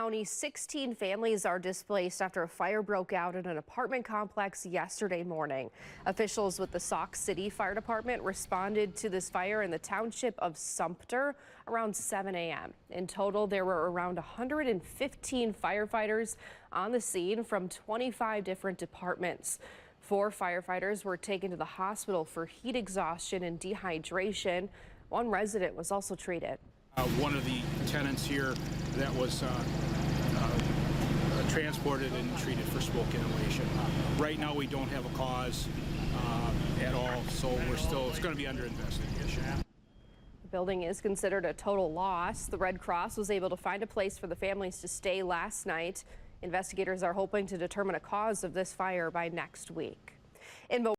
County, 16 families are displaced after a fire broke out in an apartment complex yesterday morning. Officials with the Sauk City Fire Department responded to this fire in the township of Sumter around 7 a.m. In total, there were around 115 firefighters on the scene from 25 different departments. 4 firefighters were taken to the hospital for heat exhaustion and dehydration. One resident was also treated. One of the tenants here that was transported and treated for smoke inhalation. Right now we don't have a cause at all, so it's going to be under investigation. The building is considered a total loss. The Red Cross was able to find a place for the families to stay last night. Investigators are hoping to determine a cause of this fire by next week. In